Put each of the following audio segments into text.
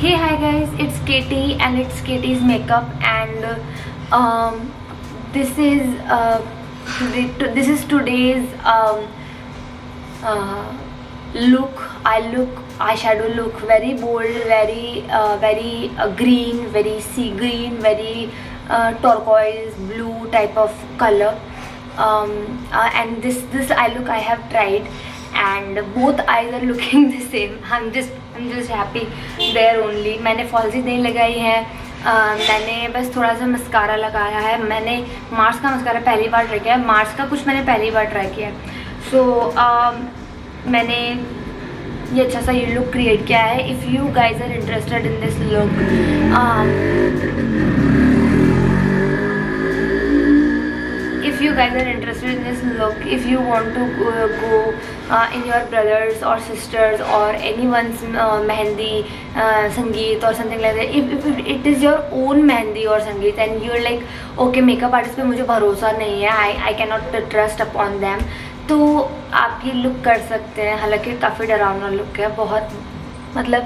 Hey, hi guys, it's Katie and it's Katie's makeup, and this is today's look. I look eyeshadow look very bold, very green, very sea green, very turquoise blue type of color. And this eye look I have tried, and both eyes are looking the same. I'm just happy there only. मैंने fallacies नहीं लगाई है, मैंने बस थोड़ा सा mascara लगाया है. मैंने मार्स का मस्कारा पहली बार ट्राई किया है, मार्स का कुछ मैंने पहली बार ट्राई किया है. मैंने ये अच्छा सा ये लुक क्रिएट किया है. If you guys are interested in this look, if you guys are interested in this look, if you want to go in your brothers or sisters or anyone's mehendi sangeet or something like that, if it is your own mehendi or sangeet and you're like okay, makeup artist पे मुझे भरोसा नहीं है, I cannot trust upon them, तो आप ये look कर सकते हैं. हालांकि काफ़ी डरावना लुक है, बहुत मतलब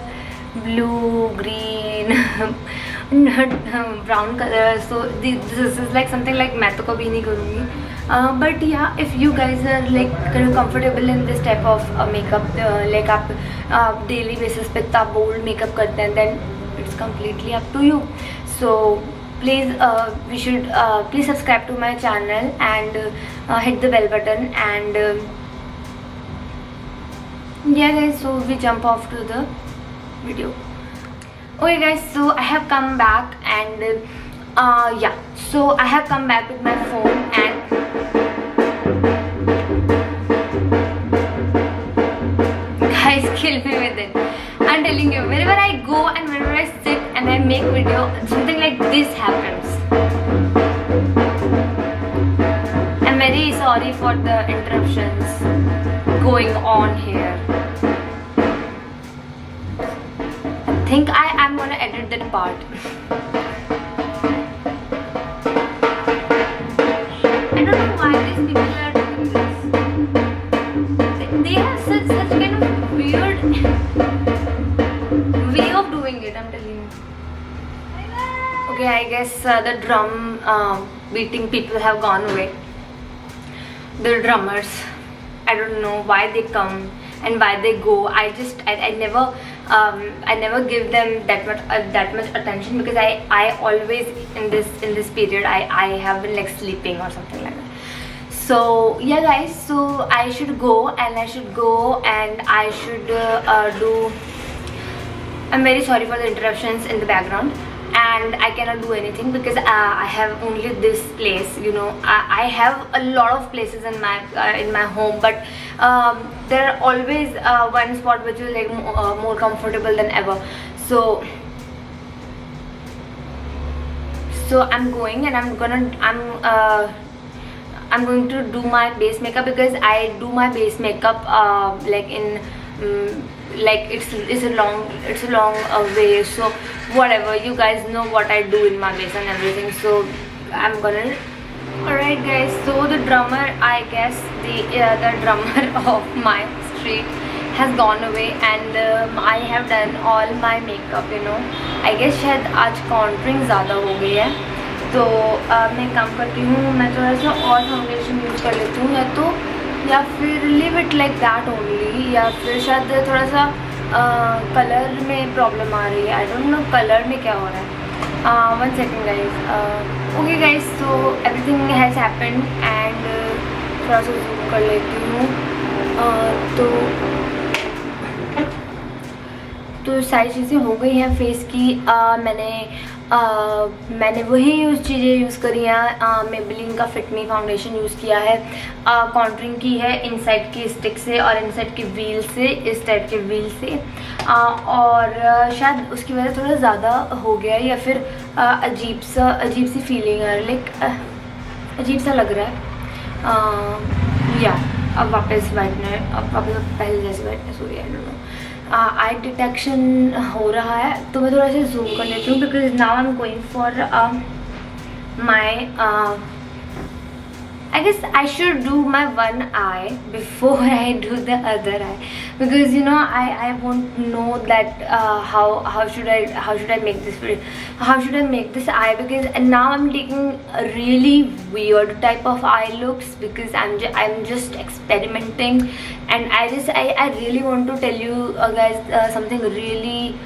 blue, green, brown color. So this is like something like मैं तो कभी नहीं करूँगी. But yeah, if you guys are like comfortable in this type of makeup, like आप daily basis पे इतना bold makeup करते हैं, then it's completely up to you. So please please subscribe to my channel and hit the bell button, and yeah guys, so we jump off to the video. Okay guys, so I have come back, and yeah, so I have come back with my phone, and guys, kill me with it. I'm telling you, wherever I go and whenever I sit and I make video, something like this happens. I'm very sorry for the interruptions going on here. I think I am gonna edit that part. I don't know why these people are doing this. They have such kind of weird way of doing it, I'm telling you. Okay, I guess the drum beating people have gone away. The drummers, I don't know why they come and why they go. I never give them that much attention, because I always in this period I have been like sleeping or something like that. So yeah guys, so I should go and I should do. I'm very sorry for the interruptions in the background, and I cannot do anything because I have only this place. You know, I have a lot of places in my home, but there are always one spot which is like more comfortable than ever. So I'm going, and I'm going to do my base makeup, because I do my base makeup like in like it's a long way. So whatever, you guys know what I do in my base and everything. So I'm gonna. Alright guys, so the drummer, I guess the drummer of my street has gone away, and I have done all my makeup, you know. I guess शायद आज contouring ज़्यादा हो गई है, तो मैं काम करती हूँ, मैं थोड़ा सा और फाउंडेशन यूज़ कर लेती हूँ, या फिर leave it like that only, या फिर शायद थोड़ा सा कलर में प्रॉब्लम आ रही है. I don't know कलर में क्या हो रहा है. 1 second guys. Okay guys, so everything has happened, and थोड़ा सा zoom कर लेती हूँ. तो सारी चीज़ें हो गई हैं फेस की. मैंने वही चीज़ें यूज़ करी हैं. मेबेलिन का फिट मी फाउंडेशन यूज़ किया है. कॉन्टरिंग की है इनसाइड की स्टिक से और इनसाइड की व्हील से, इस टाइप के व्हील से. और शायद उसकी वजह थोड़ा ज़्यादा हो गया है, या फिर अजीब सी फीलिंग है, लाइक अजीब सा लग रहा है. या अब वापस पहले जैसे वाइटनेस हो रही है. I don't know. I detection हो रहा है, तो मैं थोड़ा सा जूम कर लेती हूँ, because now I am going for my I guess I should do my one eye before I do the other eye, because you know I won't know that how should I make this video, how should I make this eye, because now I'm taking a really weird type of eye looks, because I'm just experimenting, and I really want to tell you guys something really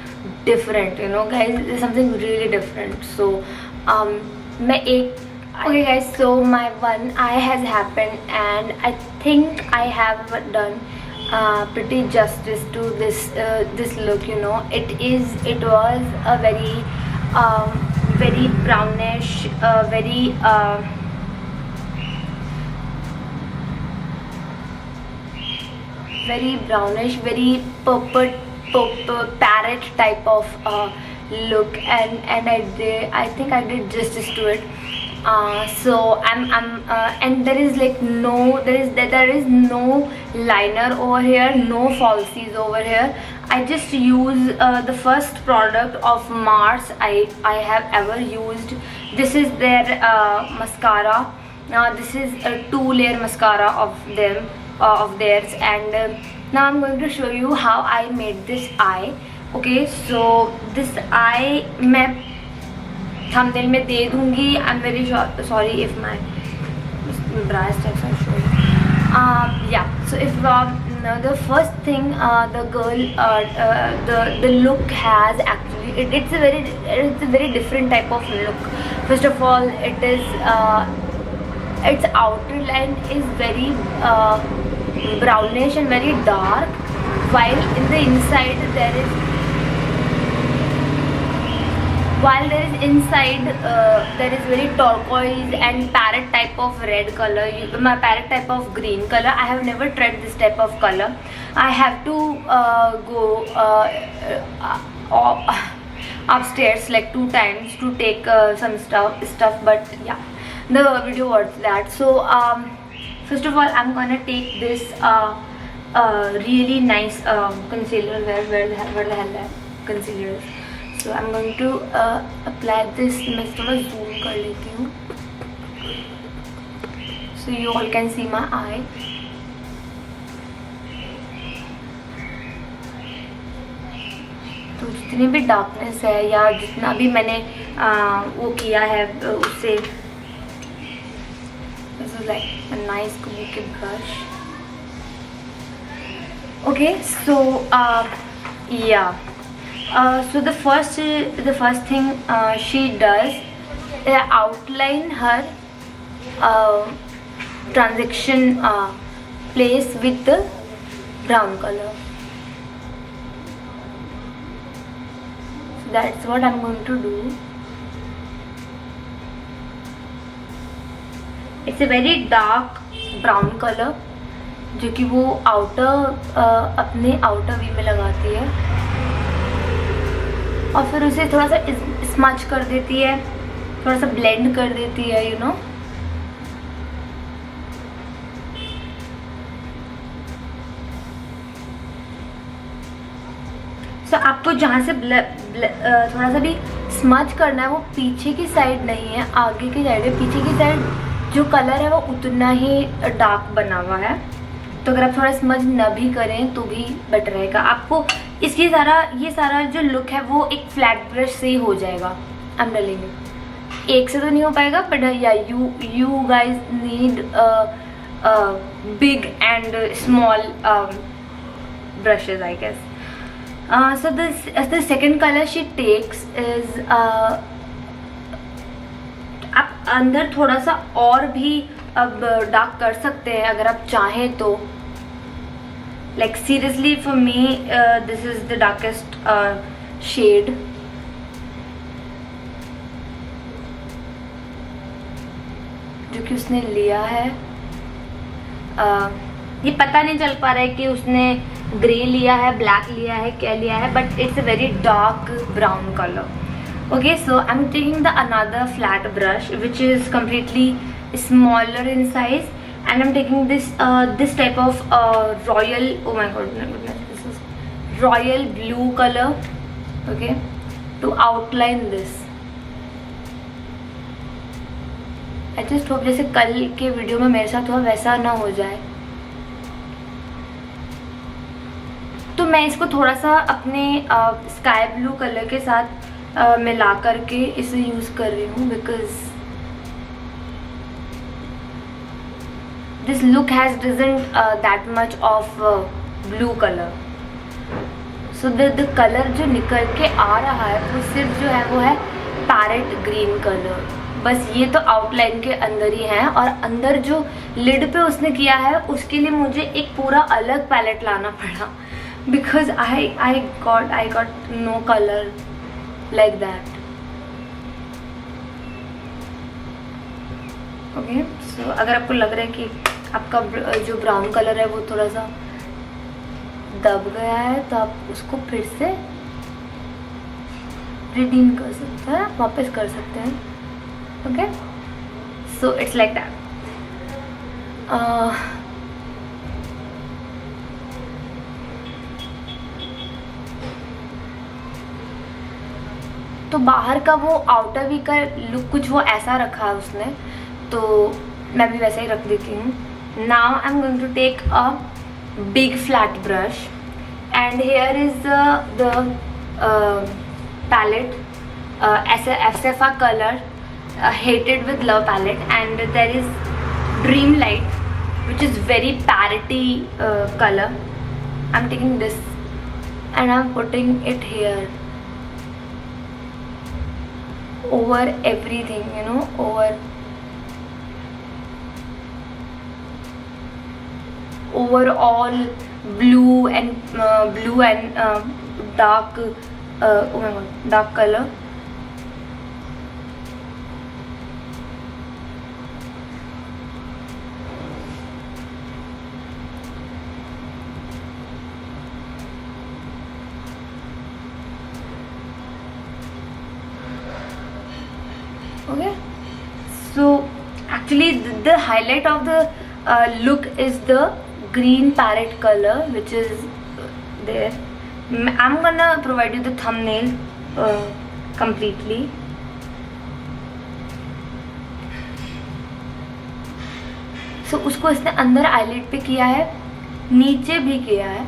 different, you know guys, something really different. So मैं एक okay guys, so my one eye has happened, and I think I have done pretty justice to this look, you know. It was a very brownish, very brownish, very purple parrot type of look, and I think I did justice to it. So I'm and there is like there is no liner over here, no falsies over here. I just use the first product of Mars I have ever used. This is their mascara. This is a 2-layer mascara of theirs, and now I'm going to show you how I made this eye. Okay, so this eye मैं thumbnail में दे दूँगी. I'm very sorry if my brass tacks are showing. Yeah, so if the first thing the girl the look has actually, it's a very different type of look. First of all, it is its outer line is very brownish and very dark, while in the inside there is there is very turquoise and parrot type of red color, parrot type of green color. I have never tried this type of color. I have to go upstairs like 2 times to take some stuff, but yeah, the video was that. So first of all, I'm gonna take this really nice concealer. Where the hell that concealer is? So I'm going to apply this. मैं थोड़ा zoom कर लेती हूँ, so you all can see my eye. तो जितनी भी darkness है या जितना भी मैंने वो किया है उससे, this is like a nice kabuki brush. Okay, so yeah. So the first thing she does is outline her transition place with the brown color. So that's what I'm going to do. It's a very dark brown color जो कि वो अपने outer we में लगाती है, और फिर उसे थोड़ा सा स्मच कर देती है, थोड़ा सा ब्लेंड कर देती है, यू नो. सो आपको जहाँ से थोड़ा सा भी स्मच करना है वो पीछे की साइड नहीं है, आगे की साइड है. पीछे की साइड जो कलर है वो उतना ही डार्क बना हुआ है, तो अगर आप थोड़ा स्मज न भी करें तो भी बेटर रहेगा. आपको इसकी ये सारा जो लुक है वो एक फ्लैट ब्रश से ही हो जाएगा. आई एम टेलिंग यू, एक से तो नहीं हो पाएगा, बट या you guys need big and small brushes, I guess. So the second color she takes is आप अंदर थोड़ा सा और भी अब डार्क कर सकते हैं अगर आप चाहें तो. Like seriously, for me this is the darkest shade. जो कि उसने लिया है. ये पता नहीं चल पा रहा है कि उसने ग्रे लिया है, ब्लैक लिया है, क्या लिया है, but it's a very dark brown colour. Okay, so I'm taking another flat brush which is completely smaller in size, and I'm taking this type of royal, oh my goodness, this is royal blue color, okay, to outline this. I just hope जैसे कल के video में मेरे साथ हुआ वैसा ना हो जाए। तो मैं इसको थोड़ा सा अपने स्काई ब्लू कलर के साथ मिला करके इसे यूज़ कर रही हूँ, because this look has doesn't that much of blue colour. So the colour जो निकल के आ रहा है वो सिर्फ जो है वो है पैरेट ग्रीन कलर। बस ये तो आउटलाइन के अंदर ही है, और अंदर जो लिड पे उसने किया है उसके लिए मुझे एक पूरा अलग पैलेट लाना पड़ा, because I got no colour like that. Okay, so अगर आपको लग रहा है कि आपका जो ब्राउन कलर है वो थोड़ा सा दब गया है तो आप उसको फिर से रिडीम कर सकते हैं, वापस कर सकते हैं। Okay, so it's like that. तो बाहर का वो आउटर वी का लुक कुछ वो ऐसा रखा है उसने, तो मैं भी वैसे ही रख देती हूँ। Now I am going to take a big flat brush, and here is the palette, SFA color, Hated with Love palette, and there is Dreamlight, which is very parroty color. I'm taking this and I'm putting it here over everything, you know, over all blue and dark oh my god, dark color. Okay, so actually the highlight of the look is the green parrot color which is there. I'm gonna provide you the thumbnail completely. So उसको इसने अंदर eyelid पे किया है, नीचे भी किया है,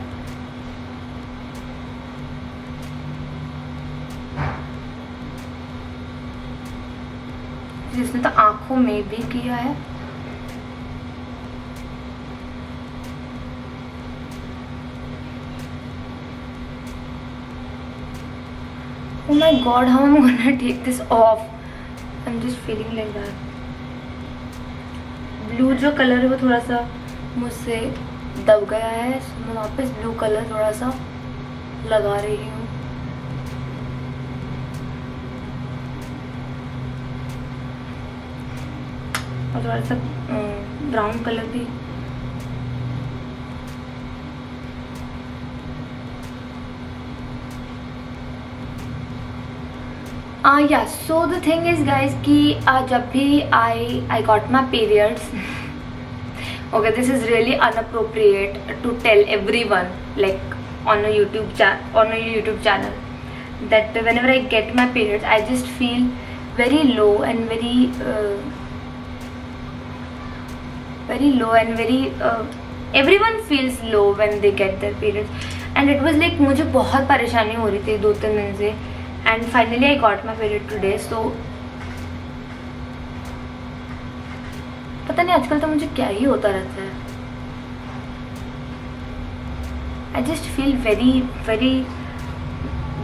जिसने तो आंखों में भी किया है। Oh my god, how am I gonna take this off? I'm just feeling like that. Blue जो कलर है वो थोड़ा सा मुझसे दब गया है, so मैं वापस ब्लू कलर थोड़ा सा लगा रही हूँ। और थोड़ा सा ब्राउन कलर भी। Yeah, so the thing is guys कि जब भी I got my periods okay, this is really inappropriate to tell everyone like on a YouTube channel that whenever I get my periods I just feel very low and very everyone feels low when they get their periods, and it was like मुझे बहुत परेशानी हो रही थी 2-3 दिन से, and finally I got my period today. So पता नहीं आजकल तो मुझे क्या ही होता रहता है। I just feel very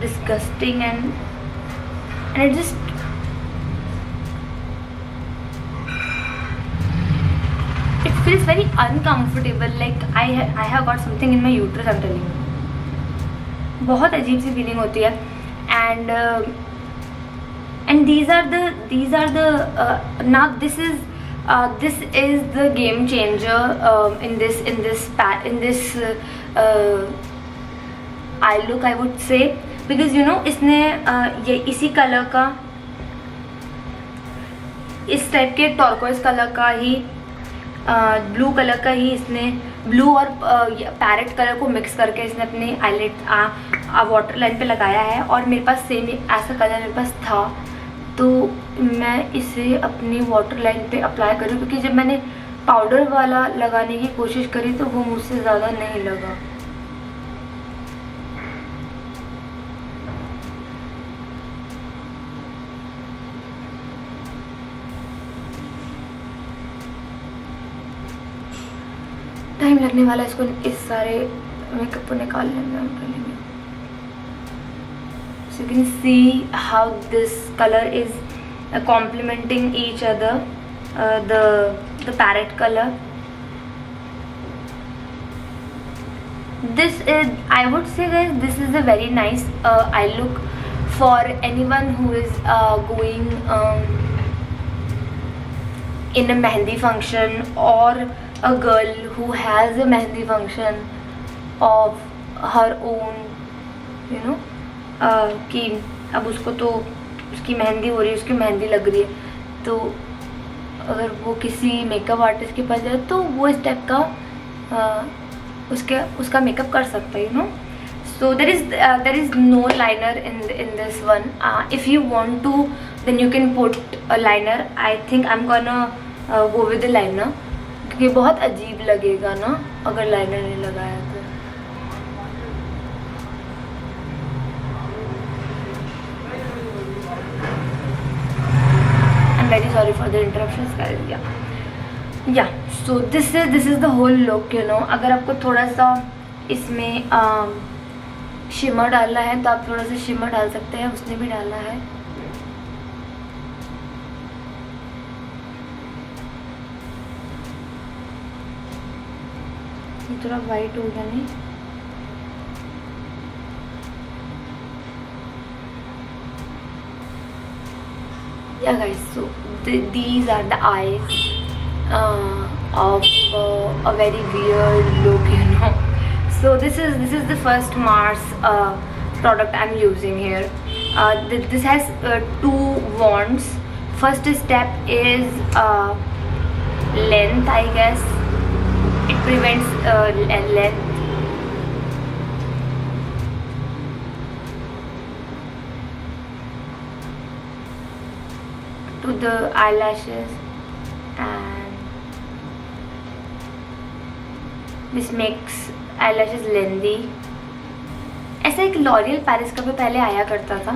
disgusting and it just it feels very uncomfortable, like I have got something in my uterus, I'm telling you। बहुत अजीब सी फीलिंग होती है, and these are the now this is the game changer in this eye look, I would say, because you know इसने ये इसी colour का, इस type के टर्कोइज कलर का ही ब्लू कलर का ही इसने ब्लू और पैरेट कलर को मिक्स करके इसने अपने आईलिड वाटर लाइन पे लगाया है, और मेरे पास सेम ऐसा कलर मेरे पास था तो मैं इसे अपनी वाटर लाइन पे अप्लाई करूँ, क्योंकि जब मैंने पाउडर वाला लगाने की कोशिश करी तो वो मुझसे ज़्यादा नहीं लगा। टाइम लगने वाला है इसको इस सारे मेकअप को निकालने में। So you can see how this color is complementing each other, the parrot color. This is, I would say guys, this is a very nice eye look for anyone who is going in a mehndi function, or a girl who has a mehndi function of her own, you know, कि अब उसको तो उसकी मेहंदी हो रही है, उसकी मेहंदी लग रही है, तो अगर वो किसी मेकअप आर्टिस्ट के पास जाए तो वो इस टाइप का उसका मेकअप कर सकता है, you know. So there is no liner in this one. If you want to, then you can put a liner. I think I'm gonna go with the liner, क्योंकि बहुत अजीब लगेगा ना अगर लाइनर नहीं लगाया तो. I'm very sorry for the interruptions guys. Yeah. So this is the whole look, you know. अगर आपको थोड़ा सा इसमें शिमर डालना है तो आप थोड़ा सा शिमर डाल सकते हैं, उसने भी डाला है. ये थोड़ा वाइट हो गया नहीं. Yeah guys, so these are the eyes of a very weird look, you know. So this is the first Mars product I'm using here. This has 2 wands. First step is length, I guess. It prevents length. To the eyelashes, and this makes eyelashes lengthy. ऐसा एक L'Oréal Paris का भी पहले आया करता था.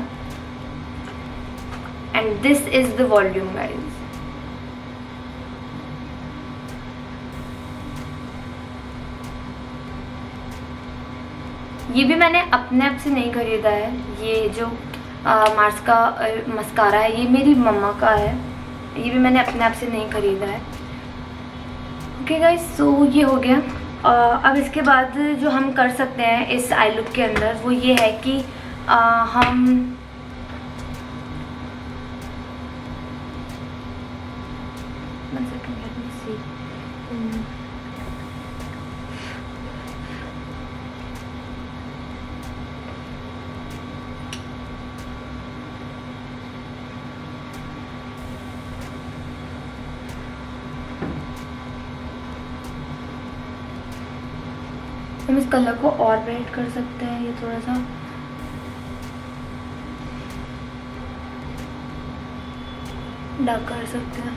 And this is the volume guys. ये भी मैंने अपने आप से नहीं खरीदा है. ये जो मार्स का मस्कारा है, ये मेरी मम्मा का है. ये भी मैंने अपने आप से नहीं खरीदा है. ओके गाइस, सो ये हो गया. अब इसके बाद जो हम कर सकते हैं इस आई लुक के अंदर वो ये है कि हम इस कलर को और ब्राइट कर सकते हैं. ये थोड़ा सा डार्क कर सकते हैं.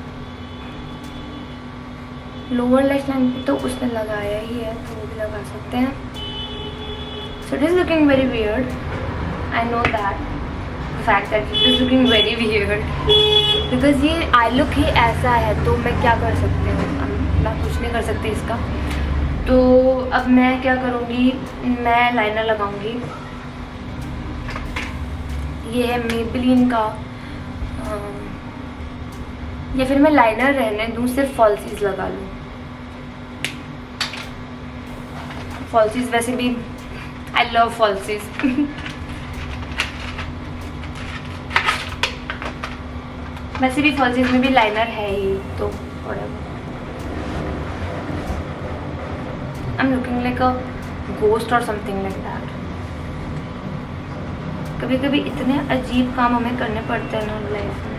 लोअर लैश लाइन पे तो उसने लगाया ही है तो वो भी लगा सकते हैं. So it is looking very weird. I know that fact that it is looking very weird, because ये आई लुक ही ऐसा है. तो मैं क्या कर सकती हूँ, मैं कुछ नहीं कर सकती इसका. तो अब मैं क्या करूँगी, मैं लाइनर लगाऊंगी. ये है मेबेलिन का, या फिर मैं लाइनर रहने दूँ, सिर्फ फॉल्सीज लगा लूँ. फॉल्सीज वैसे भी आई लव फॉल्सीज. वैसे भी फॉल्सीज में भी लाइनर है ही, तो whatever. I'm looking like a ghost or something like that. कभी कभी इतने अजीब काम हमें करने पड़ते हैं ना लाइफ में.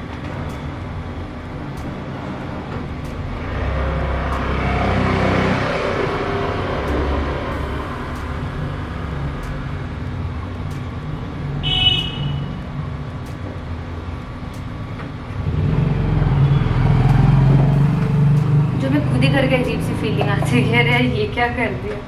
मुझे मैं खुद ही करके अजीब सी फीलिंग आती है, अरे ये क्या कर दिया।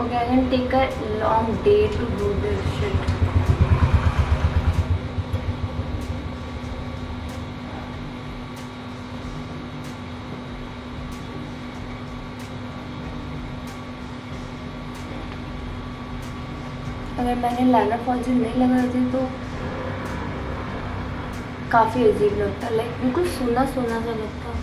Okay, I can take a long day to do this shit. अगर मैंने लाइनर फॉल्स नहीं लगाए थे तो काफ़ी अजीब लगता, लाइक बिल्कुल सोना सोना सा लगता।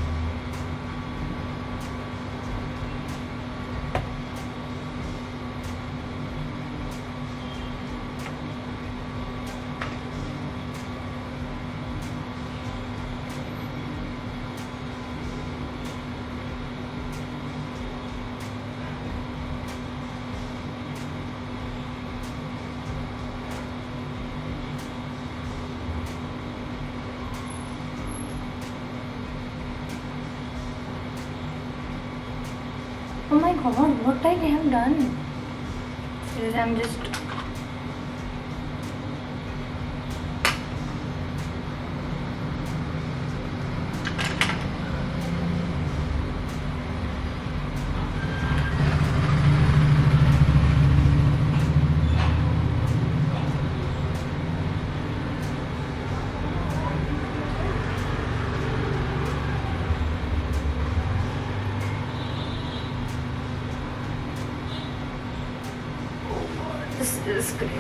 Oh my god, what I have done? I'm just this is crazy.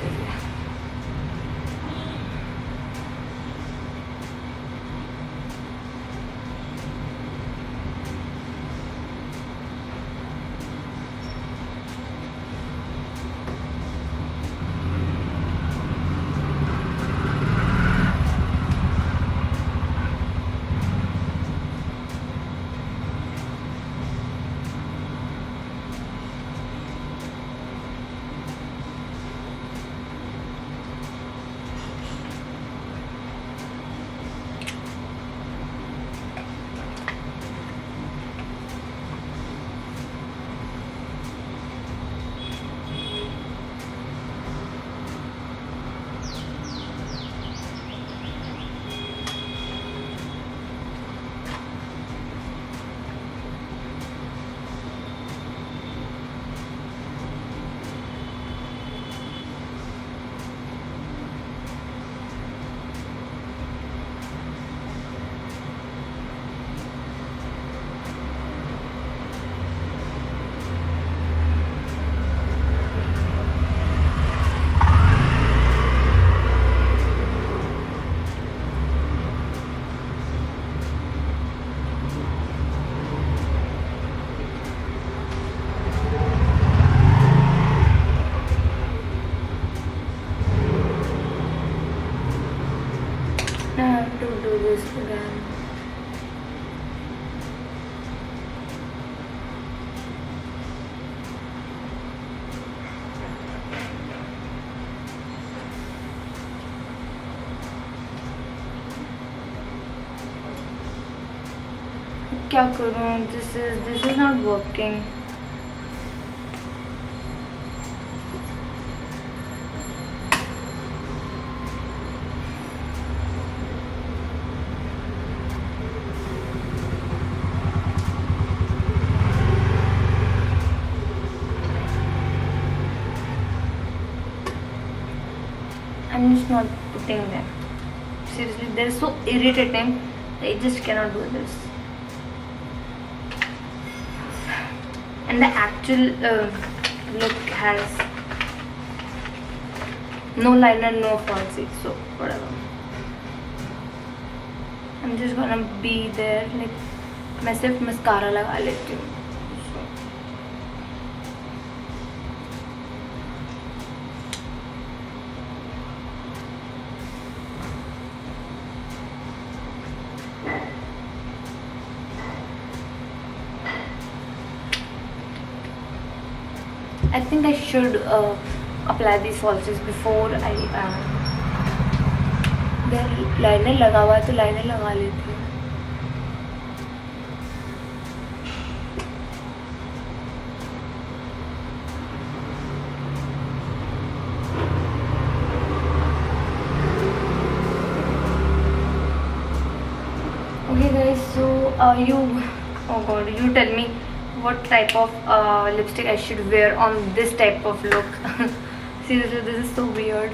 क्या करूँ? This is not working. I'm just not putting them. Seriously, they're so irritating. I just cannot do this. And the actual look has no liner, no falsies, so whatever. I'm just gonna be there. Like, मैं सिर्फ mascara लगा लेती हूँ. I think I should apply these falsies before I liner लगा हुआ है तो liner लगा लेती हूँ. Okay guys, so oh god, you tell me what type of lipstick I should wear on this type of look. Seriously, this is so weird.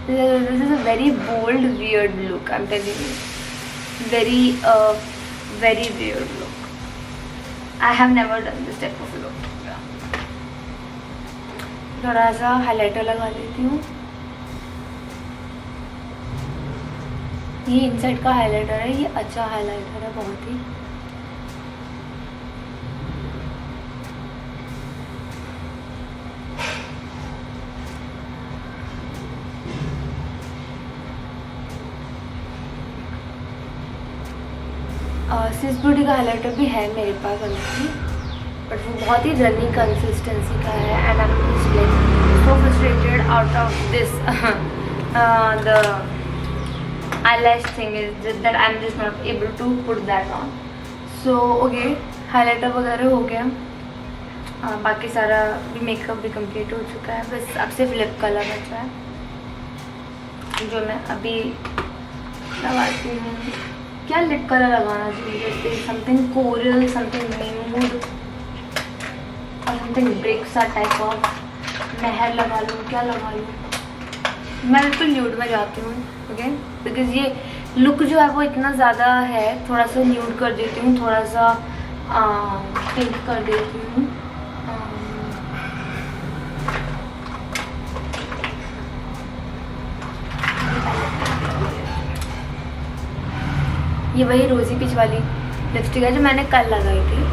This is a very bold, weird look, I'm telling you. Very very weird look. I have never done this type of look. थोड़ा सा highlighter लगा लेती हूँ. ये inside का highlighter है, ये अच्छा हाइलाइटर है बहुत ही. सिस ब्यूटी का हाइलाइटर भी है मेरे पास ऑलरेडी, बट वो बहुत ही रनी कंसिस्टेंसी का है. And I am just like so frustrated out of this the eyelash thing is just that I'm just not able to put that on. So okay, highlighter वगैरह हो गया. बाकी सारा भी मेकअप भी कंप्लीट हो चुका है. बस अब सिर्फ लिप कलर बचा है जो मैं अभी लगाती हूँ. क्या लिप कलर लगाना चाहिए? जैसे समथिंग कोरल, समथिंग न्यूड और समथिंग ब्रिक सा टाइप ऑफ. मेहर लगा लूँ, क्या लगा लूँ? मैं बिल्कुल न्यूड में जाती हूँ. ओके, बिकॉज ये लुक जो है वो इतना ज़्यादा है. थोड़ा सा न्यूड कर देती हूँ, थोड़ा सा पिंक कर देती हूँ. ये वही रोज़ी पीच वाली लिपस्टिक है जो मैंने कल लगाई थी.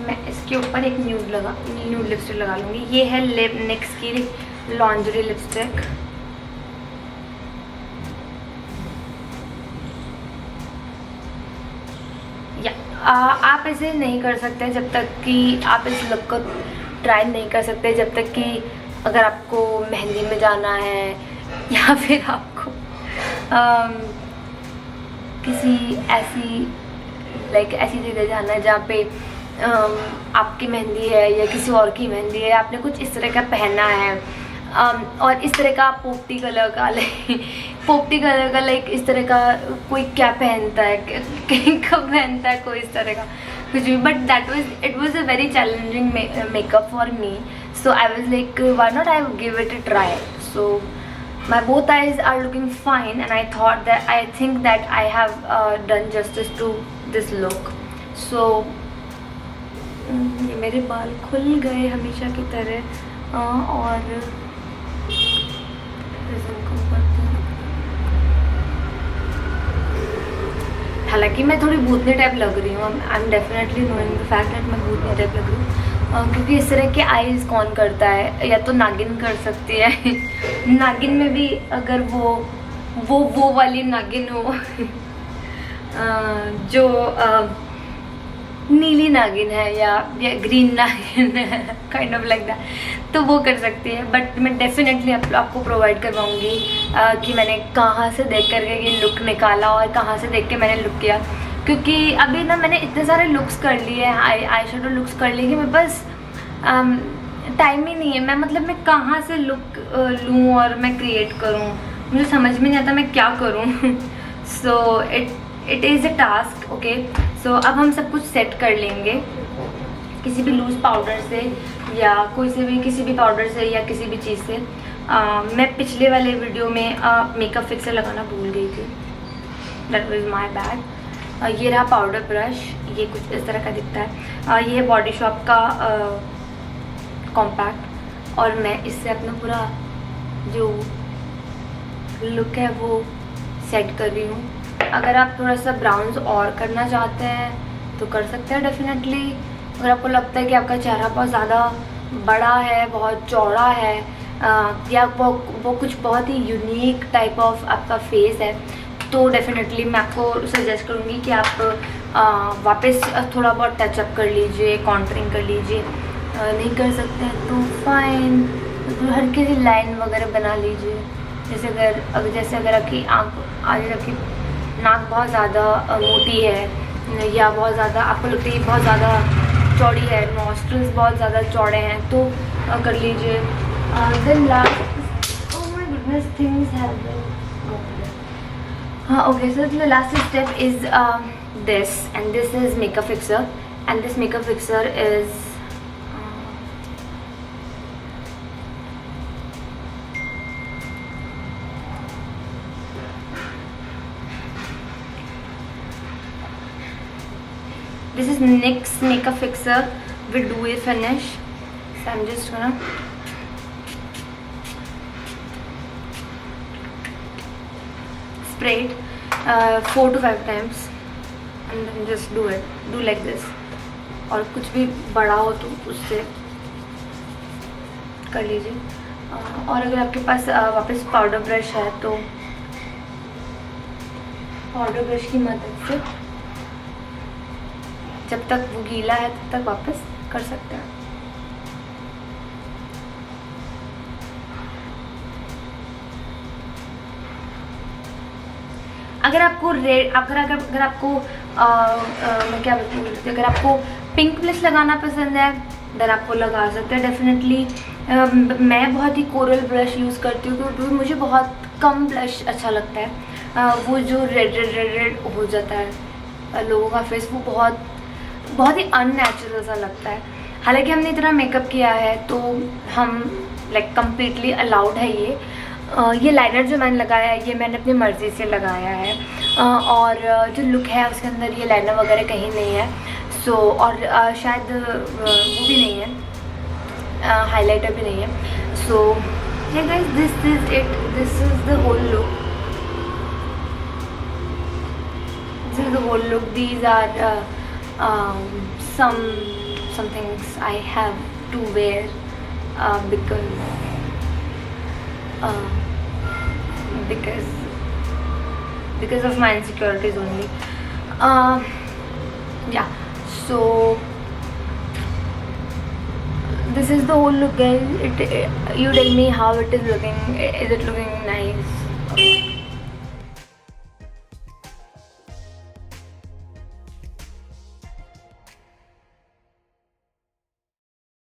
मैं इसके ऊपर एक न्यूड लिपस्टिक लगा लूँगी. ये है NYX की लॉन्जरी लिपस्टिक. आप ऐसे नहीं कर सकते जब तक कि आप इस लुक को ट्राई नहीं कर सकते. जब तक कि अगर आपको मेहंदी में जाना है या फिर आपको किसी ऐसी ऐसी जगह जाना है जहाँ पे आपकी मेहंदी है या किसी और की मेहंदी है, आपने कुछ इस तरह का पहनना है. और इस तरह का पोपटी कलर का इस तरह का कोई क्या पहनता है, कब पहनता है कोई इस तरह का कुछ भी. But it was a very challenging makeup for me. So I was like why not I give it a try. So my both eyes are looking fine and I think that I have done justice to this look. So ये मेरे बाल खुल गए हमेशा की तरह. और हालांकि मैं थोड़ी भूतनी टाइप लग रही हूँ. I am definitely knowing the fact that मैं भूतनी टाइप लग रही हूँ. क्योंकि इस तरह के आईज कौन करता है? या तो नागिन कर सकती है. नागिन में भी अगर वो वाली नागिन हो जो नीली नागिन है या ग्रीन नागिन है, काइंड ऑफ लाइक दैट, तो वो कर सकती है। बट मैं डेफिनेटली आपको प्रोवाइड करवाऊँगी कि मैंने कहाँ से देख करके ये लुक निकाला और कहाँ से देख के मैंने लुक किया, क्योंकि अभी ना मैंने इतने सारे लुक्स कर लिए हैं, आई शेडो लुक्स कर लिए कि मैं बस टाइम ही नहीं है, मैं मतलब मैं कहाँ से लुक लूँ और मैं क्रिएट करूँ, मुझे समझ में नहीं आता मैं क्या करूँ। So it is a task. Okay, so अब हम सब कुछ सेट कर लेंगे किसी भी लूज़ पाउडर से या किसी भी पाउडर से या किसी भी चीज़ से। मैं पिछले वाले वीडियो में मेकअप फिक्सर लगाना भूल गई थी, दैट वाज माय बैड। ये रहा पाउडर ब्रश, ये कुछ इस तरह का दिखता है। ये है बॉडी शॉप का कॉम्पैक्ट, और मैं इससे अपना पूरा जो लुक है वो सेट कर रही हूँ। अगर आप थोड़ा सा ब्राउन्स और करना चाहते हैं तो कर सकते हैं डेफिनेटली। अगर आपको लगता है कि आपका चेहरा बहुत ज़्यादा बड़ा है, बहुत चौड़ा है, या वो कुछ बहुत ही यूनिक टाइप ऑफ आपका फेस है, तो डेफिनेटली मैं आपको सजेस्ट करूँगी कि आप वापस थोड़ा बहुत टचअप कर लीजिए, कॉन्टरिंग कर लीजिए। नहीं कर सकते हैं तो फाइन, तो हल्की सी लाइन वगैरह बना लीजिए। जैसे अगर आपकी आपकी नाक बहुत ज़्यादा मोटी है या बहुत ज़्यादा आपको लगता है बहुत ज़्यादा चौड़ी है, नॉस्ट्रल्स बहुत ज़्यादा चौड़े हैं, तो कर लीजिए। Then last, oh my goodness, things have been, हाँ okay, so the last step is this, and this is makeup fixer, and this makeup fixer is this is NYX makeup fixer with dewy finish. So I'm just gonna spray it 4 to 5 times and then just do like this. और कुछ भी बड़ा हो तो उससे कर लीजिए। और अगर आपके पास वापस पाउडर ब्रश है तो पाउडर ब्रश की मदद से जब तक वो गीला है तब तक वापस कर सकते हैं। अगर आपको अगर आपको मैं क्या बताऊँ, अगर आपको पिंक ब्लश लगाना पसंद है देन आपको लगा सकते हैं डेफिनेटली। मैं बहुत ही कोरल ब्लश यूज़ करती हूँ क्योंकि मुझे बहुत कम ब्लश अच्छा लगता है। वो जो रेड हो जाता है लोगों का फेस, वो बहुत ही अननेचुरल सा लगता है। हालांकि हमने इतना मेकअप किया है तो हम लाइक कम्प्लीटली अलाउड है ये लाइनर जो मैंने लगाया है ये मैंने अपनी मर्ज़ी से लगाया है, और जो लुक है उसके अंदर ये लाइनर वगैरह कहीं नहीं है। सो और शायद वो भी नहीं है, हाइलाइटर भी नहीं है। सो yeah guys, this is it, this is the whole look, these are some things I have to wear because of my insecurities only. Yeah, so this is the whole look guys. You tell me how it is looking. Is it looking nice?